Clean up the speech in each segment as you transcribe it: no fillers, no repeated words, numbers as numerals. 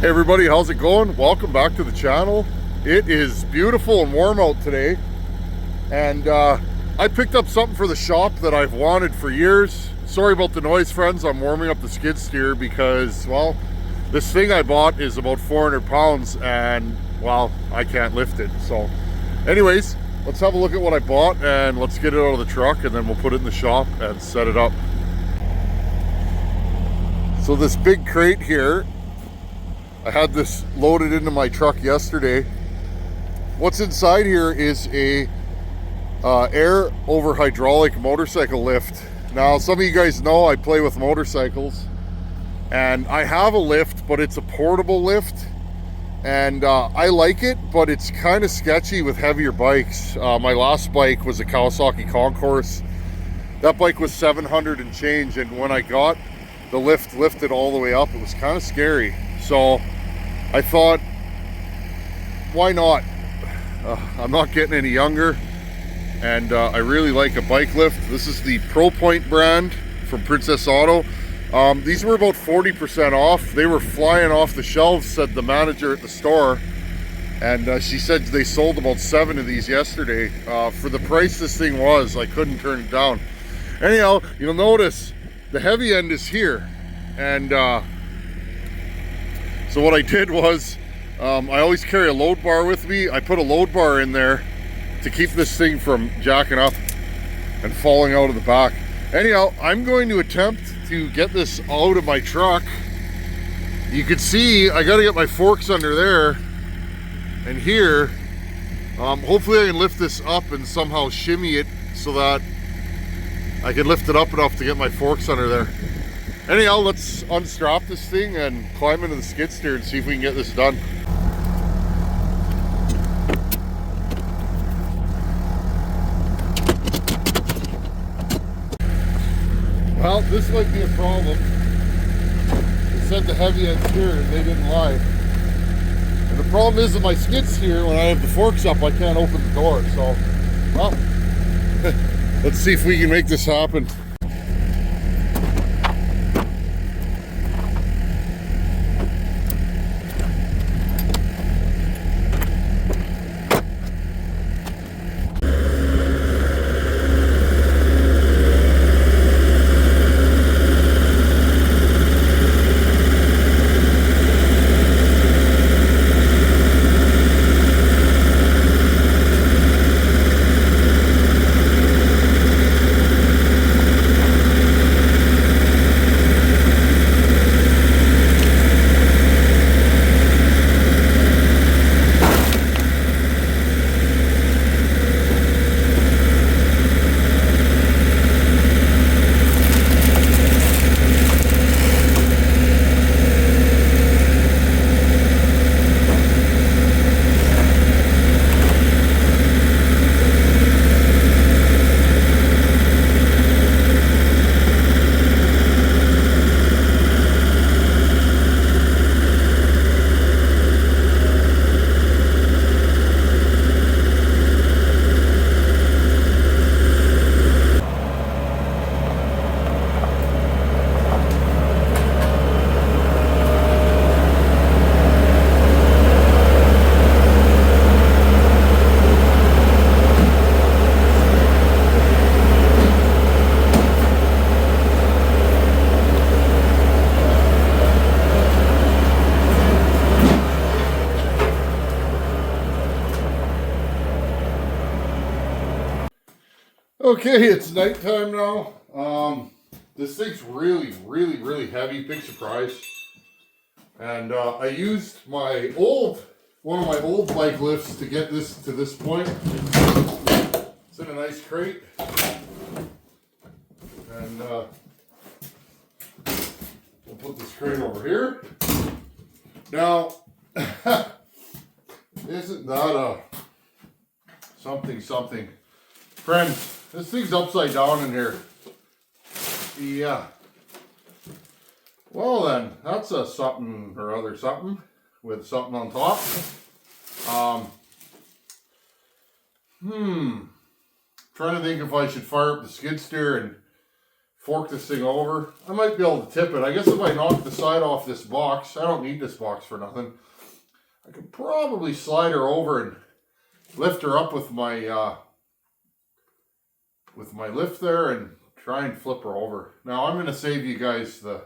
Hey everybody, how's it going? Welcome back to the channel. It is beautiful and warm out today, and I picked up something for the shop that I've wanted for years. Sorry about the noise, friends. I'm warming up the skid steer because, well, this thing I bought is about 400 pounds and, well, I can't lift it. So anyways, let's have a look at what I bought and let's get it out of the truck, and then we'll put it in the shop and set it up. So this big crate here, I had this loaded into my truck yesterday. What's inside here is a air over hydraulic motorcycle lift. Now, some of you guys know I play with motorcycles, and I have a lift, but it's a portable lift, and I like it, but it's kind of sketchy with heavier bikes. My last bike was a Kawasaki Concourse. That bike was 700 and change, and when I got the lift lifted all the way up, it was kind of scary. So I thought, why not? I'm not getting any younger, and I really like a bike lift. This is the Pro Point brand from Princess Auto. These were about 40% off. They were flying off the shelves, said the manager at the store, and she said they sold about 7 of these yesterday. For the price this thing was, I couldn't turn it down. Anyhow, you'll notice the heavy end is here, and so what I did was, I always carry a load bar with me. I put a load bar in there to keep this thing from jacking up and falling out of the back. Anyhow, I'm going to attempt to get this out of my truck. You can see I got to get my forks under there and here. Hopefully I can lift this up and somehow shimmy it so that I can lift it up enough to get my forks under there. Anyhow, let's unstrap this thing and climb into the skid steer and see if we can get this done. Well, this might be a problem. They said the heavy end's here and they didn't lie. And the problem is that my skid steer, when I have the forks up, I can't open the door. So, well, let's see if we can make this happen. Okay, it's nighttime now. This thing's really heavy, big surprise. And I used one of my old bike lifts to get this to this point. It's in a nice crate. And we'll put this crate over here. Now, isn't that a something? Friends, this thing's upside down in here. Yeah. Well then, that's a something or other something with something on top. Trying to think if I should fire up the skid steer and fork this thing over. I might be able to tip it. I guess if I knock the side off this box, I don't need this box for nothing. I could probably slide her over and lift her up with my lift there and try and flip her over. Now I'm going to save you guys the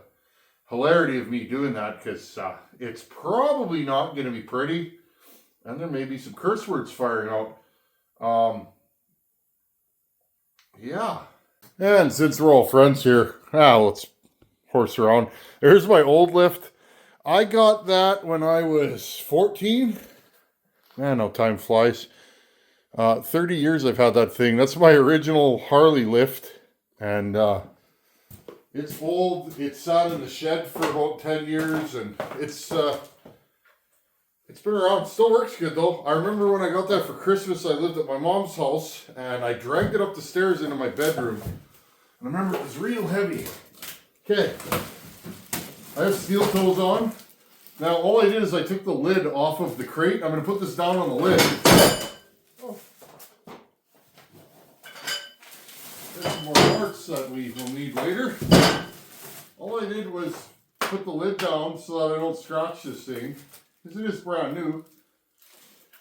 hilarity of me doing that because it's probably not going to be pretty, and there may be some curse words firing out. Yeah. And since we're all friends here, let's horse around. There's my old lift. I got that when I was 14. Man, how time flies. 30 years I've had that thing. That's my original Harley lift. And it's old. It sat in the shed for about 10 years. And it's been around. Still works good though. I remember when I got that for Christmas, I lived at my mom's house. And I dragged it up the stairs into my bedroom. And I remember it was real heavy. Okay. I have steel toes on. Now all I did is I took the lid off of the crate. I'm going to put this down on the lid. Oh. There's some more parts that we will need later. All I did was put the lid down so that I don't scratch this thing. Because it is brand new.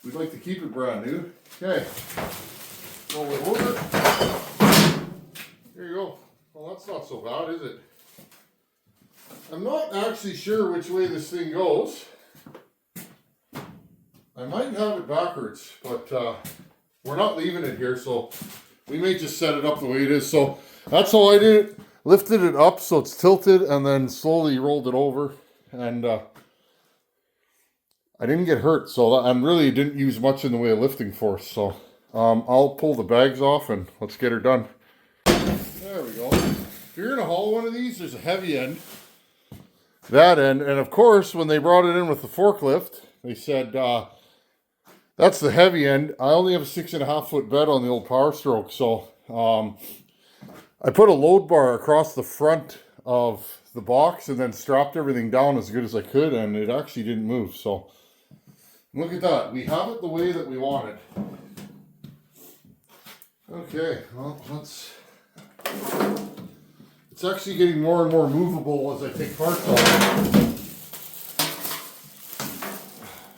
We'd like to keep it brand new. Okay. Roll it over. There you go. Well, that's not so bad, is it? I'm not actually sure which way this thing goes. I might have it backwards, but we're not leaving it here, so we may just set it up the way it is. So that's how I did it. Lifted it up so it's tilted and then slowly rolled it over. And I didn't get hurt, so I really didn't use much in the way of lifting force. So I'll pull the bags off and let's get her done. There we go. If you're going to haul one of these, there's a heavy end. That end, and of course, when they brought it in with the forklift, they said, that's the heavy end. I only have a 6.5 foot bed on the old Power Stroke, so I put a load bar across the front of the box and then strapped everything down as good as I could, and it actually didn't move. So look at that. We have it the way that we want it. Okay, well, let's... It's actually getting more and more movable as I take parts off.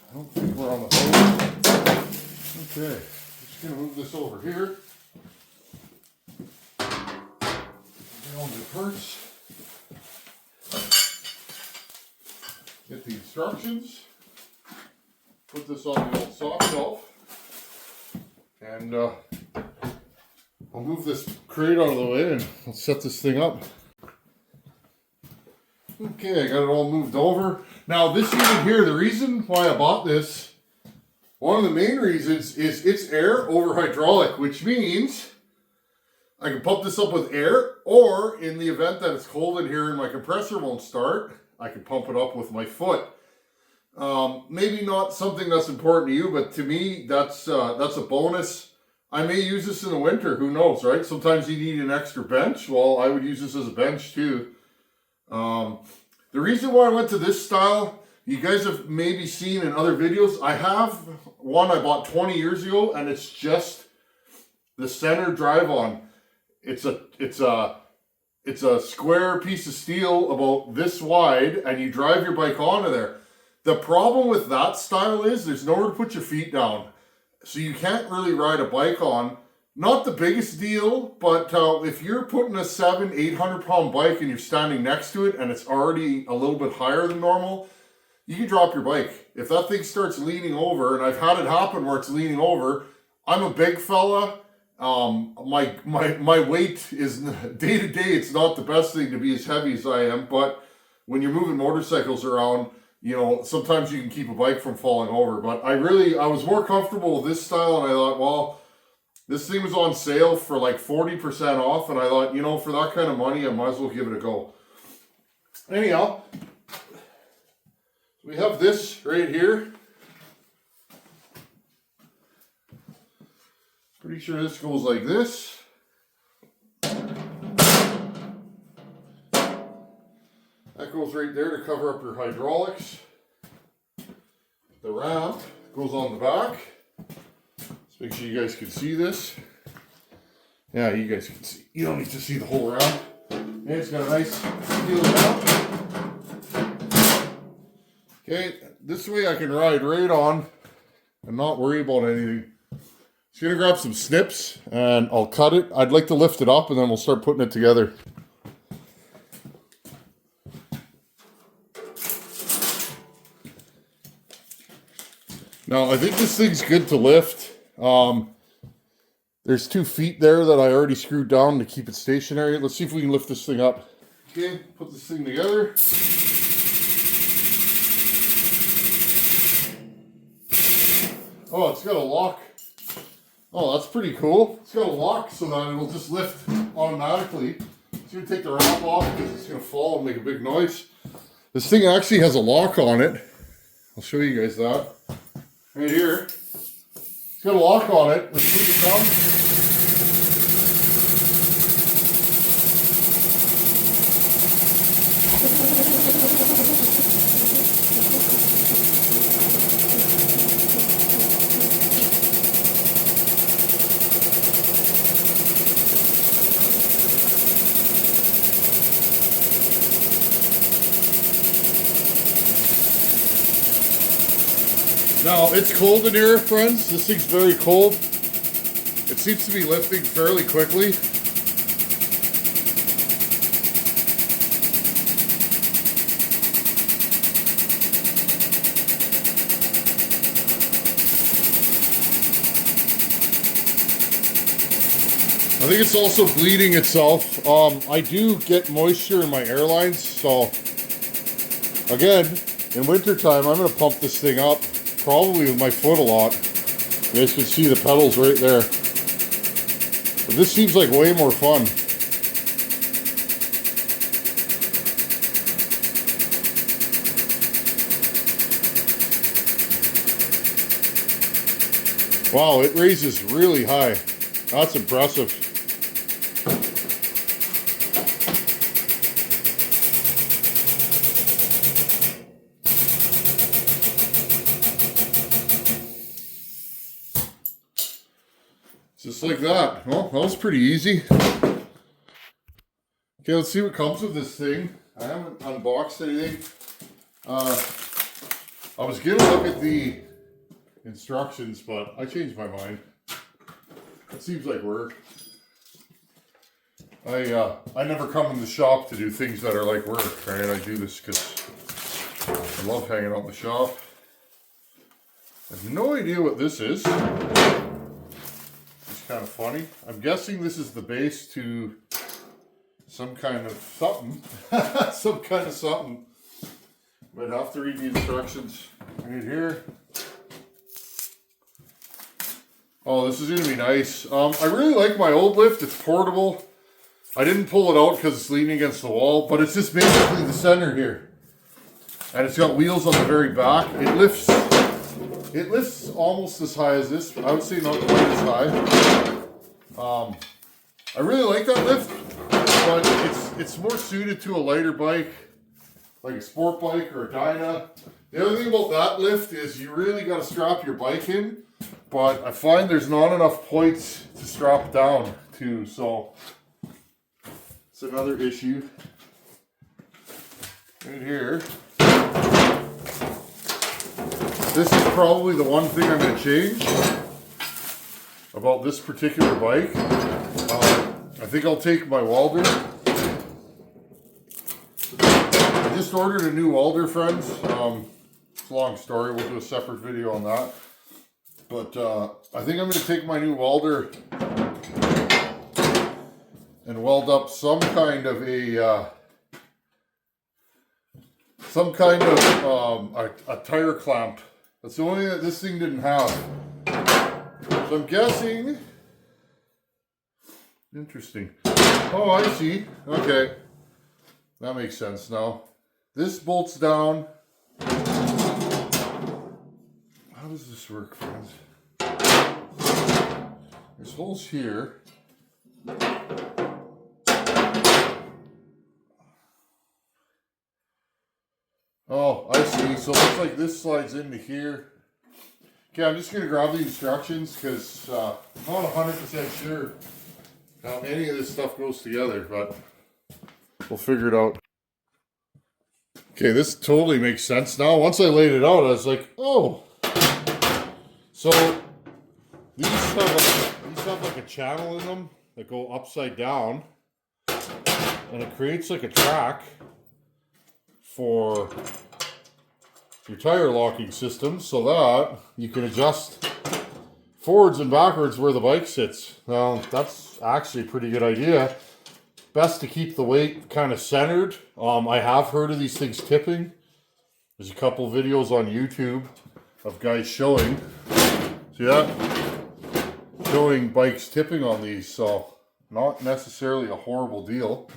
I don't think we're on the hose. Okay, just going to move this over here. Get on the parts. Get the instructions. Put this on the old soft shelf. And I'll move this crate out of the way and I'll set this thing up. Okay, I got it all moved over. Now this unit here, the reason why I bought this, one of the main reasons is it's air over hydraulic, which means I can pump this up with air, or in the event that it's cold in here and my compressor won't start, I can pump it up with my foot. Maybe not something that's important to you, but to me, that's a bonus. I may use this in the winter, who knows, right? Sometimes you need an extra bench. Well, I would use this as a bench too. The reason why I went to this style, you guys have maybe seen in other videos. I have one I bought 20 years ago, and it's just the center drive on. It's a square piece of steel about this wide, and you drive your bike onto there. The problem with that style is there's nowhere to put your feet down. So you can't really ride a bike on. Not the biggest deal, but if you're putting a 700-800 pound bike and you're standing next to it and it's already a little bit higher than normal, you can drop your bike. If that thing starts leaning over, and I've had it happen where it's leaning over, I'm a big fella. My weight is, day to day, it's not the best thing to be as heavy as I am, but when you're moving motorcycles around, you know, sometimes you can keep a bike from falling over. But I was more comfortable with this style, and I thought, well, this thing was on sale for like 40% off, and I thought, you know, for that kind of money, I might as well give it a go. Anyhow, we have this right here. Pretty sure this goes like this. That goes right there to cover up your hydraulics. The ramp goes on the back. Let's make sure you guys can see this. Yeah, you guys can see. You don't need to see the whole ramp. Okay, it's got a nice feel down. Okay, this way I can ride right on and not worry about anything. Just gonna grab some snips and I'll cut it. I'd like to lift it up and then we'll start putting it together. Now, I think this thing's good to lift. There's 2 feet there that I already screwed down to keep it stationary. Let's see if we can lift this thing up. Okay, put this thing together. Oh, it's got a lock. Oh, that's pretty cool. It's got a lock so that it'll just lift automatically. It's going to take the wrap off because it's going to fall and make a big noise. This thing actually has a lock on it. I'll show you guys that. Right here. It's got a lock on it. Let's put it down. Now, it's cold in here, friends. This thing's very cold. It seems to be lifting fairly quickly. I think it's also bleeding itself. I do get moisture in my airlines, so again, in wintertime, I'm going to pump this thing up. Probably with my foot a lot. You guys can see the pedals right there. But this seems like way more fun. Wow, it raises really high. That's impressive. Just like that. Well, that was pretty easy. Okay, let's see what comes with this thing. I haven't unboxed anything. I was gonna look at the instructions, but I changed my mind. It seems like work. I never come in the shop to do things that are like work, right? I do this because I love hanging out in the shop. I have no idea what this is. Kind of funny. I'm guessing this is the base to some kind of something. Some kind of something. But I have to read the instructions right here. Oh, this is going to be nice. I really like my old lift. It's portable. I didn't pull it out because it's leaning against the wall, but it's just basically the center here. And it's got wheels on the very back. It lifts almost as high as this. I would say not quite as high. I really like that lift, but it's more suited to a lighter bike, like a sport bike or a Dyna. The other thing about that lift is you really got to strap your bike in, but I find there's not enough points to strap down to, so it's another issue. Right here. This is probably the one thing I'm going to change about this particular bike. I think I'll take my welder. I just ordered a new welder, friends. It's a long story. We'll do a separate video on that. But I think I'm going to take my new welder and weld up some kind of a tire clamp. That's the only thing that this thing didn't have. So I'm guessing. Interesting. Oh, I see. Okay. That makes sense now. This bolts down. How does this work, friends? There's holes here. Oh, I see. So it looks like this slides into here. Okay, I'm just going to grab the instructions because I'm not 100% sure how any of this stuff goes together, but We'll figure it out. Okay, this totally makes sense now. Once I laid it out, I was like, oh. So these have like a channel in them that go upside down, and it creates like a track for your tire locking system so that you can adjust forwards and backwards where the bike sits. Now, that's actually a pretty good idea. Best to keep the weight kind of centered. I have heard of these things tipping. There's a couple videos on YouTube of guys showing. See that? Showing bikes tipping on these, so not necessarily a horrible deal.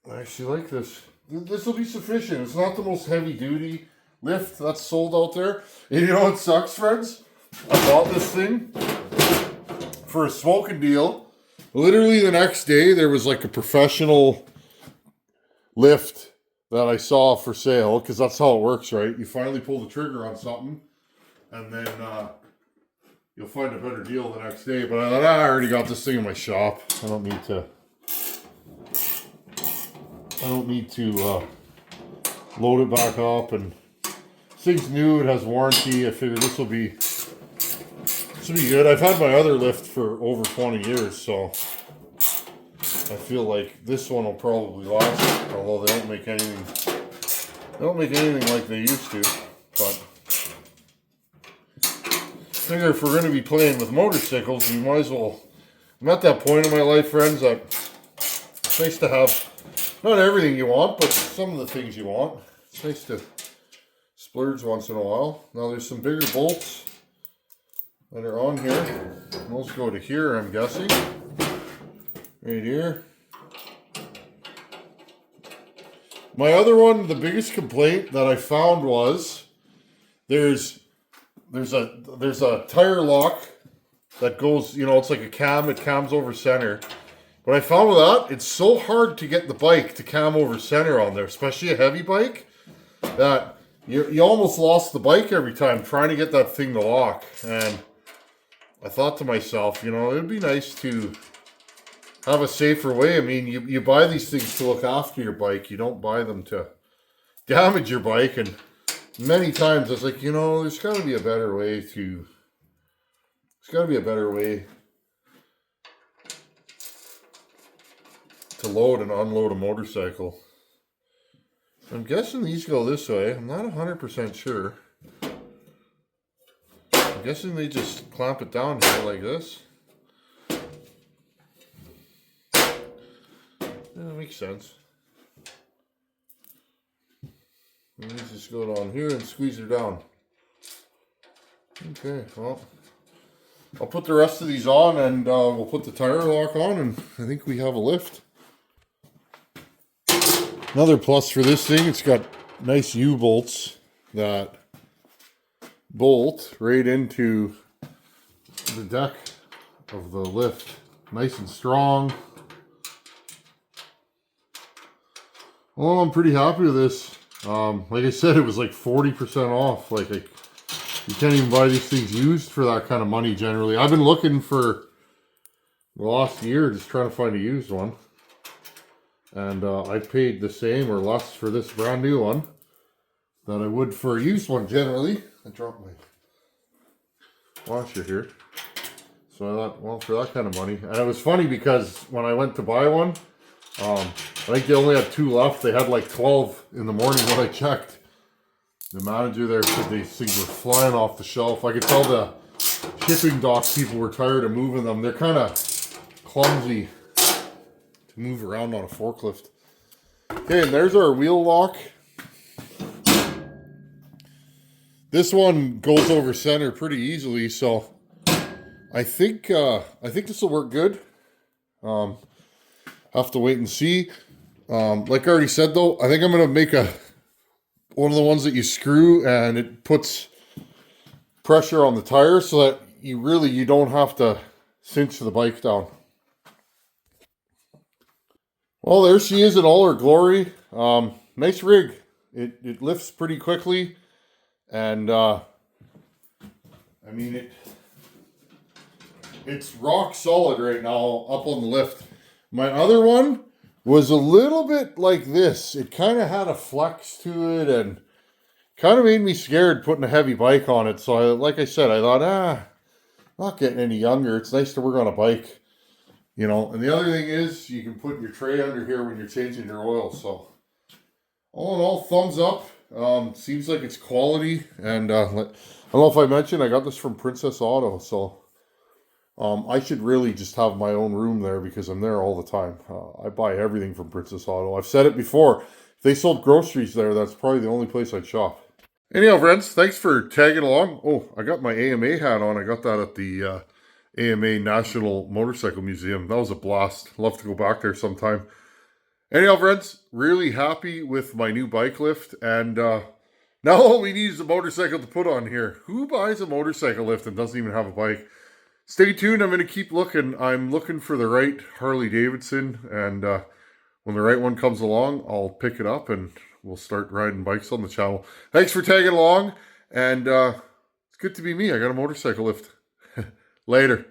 I actually like this. This will be sufficient. It's not the most heavy duty lift that's sold out there. And you know what sucks, friends? I bought this thing for a smoking deal. Literally the next day, there was like a professional lift that I saw for sale, because that's how it works, right? You finally pull the trigger on something, and then you'll find a better deal the next day. But I already got this thing in my shop. I don't need to load it back up, and this thing's new. It has warranty. I figured this will be good. I've had my other lift for over 20 years, so I feel like this one will probably last. Although they don't make anything like they used to. But I figure if we're going to be playing with motorcycles, we might as well. I'm at that point in my life, friends, that it's nice to have not everything you want, but some of the things you want. It's nice to splurge once in a while. Now there's some bigger bolts that are on here. Those go to here, I'm guessing. Right here. My other one, the biggest complaint that I found was there's a tire lock that goes, it's like a cam, it cams over center. But I found with that, it's so hard to get the bike to cam over center on there, especially a heavy bike, that you almost lost the bike every time trying to get that thing to lock. And I thought to myself, it would be nice to have a safer way. I mean, you buy these things to look after your bike. You don't buy them to damage your bike. And many times I was like, there's got to be a better way to load and unload a motorcycle. I'm guessing these go this way. I'm not 100% sure. I'm guessing they just clamp it down here like this. Yeah, that makes sense. And these just go down here and squeeze her down. Okay, well, I'll put the rest of these on, and we'll put the tire lock on, and I think we have a lift. Another plus for this thing, it's got nice U-bolts that bolt right into the deck of the lift. Nice and strong. Well, I'm pretty happy with this. Like I said, it was like 40% off. You can't even buy these things used for that kind of money generally. I've been looking for the last year, just trying to find a used one. And I paid the same or less for this brand new one than I would for a used one generally. I dropped my washer here. So I thought, well, for that kind of money. And it was funny because when I went to buy one, I think they only had 2 left. They had like 12 in the morning when I checked. The manager there said these things were flying off the shelf. I could tell the shipping dock people were tired of moving them. They're kind of clumsy to move around on a forklift. Okay, and there's our wheel lock. This one goes over center pretty easily, so I think this will work good. Have to wait and see. Like I already said though, I think I'm gonna make one of the ones that you screw and it puts pressure on the tire so that you don't have to cinch the bike down. Well, there she is in all her glory. Nice rig. It lifts pretty quickly, and I mean it's rock solid right now up on the lift. My other one was a little bit like this. It kind of had a flex to it and kind of made me scared putting a heavy bike on it. So, like I said, I thought, not getting any younger. It's nice to work on a bike, you know. And the other thing is, you can put your tray under here when you're changing your oil. So, all in all, thumbs up. Seems like it's quality. And I don't know if I mentioned, I got this from Princess Auto. So, I should really just have my own room there because I'm there all the time. I buy everything from Princess Auto. I've said it before. If they sold groceries there, that's probably the only place I'd shop. Anyhow, friends, thanks for tagging along. Oh, I got my AMA hat on. I got that at the AMA National Motorcycle Museum. That was a blast. Love to go back there sometime. Anyhow, friends, really happy with my new bike lift. And now all we need is a motorcycle to put on here. Who buys a motorcycle lift and doesn't even have a bike? Stay tuned. I'm going to keep looking. I'm looking for the right Harley Davidson. And when the right one comes along, I'll pick it up and we'll start riding bikes on the channel. Thanks for tagging along. And it's good to be me. I got a motorcycle lift. Later.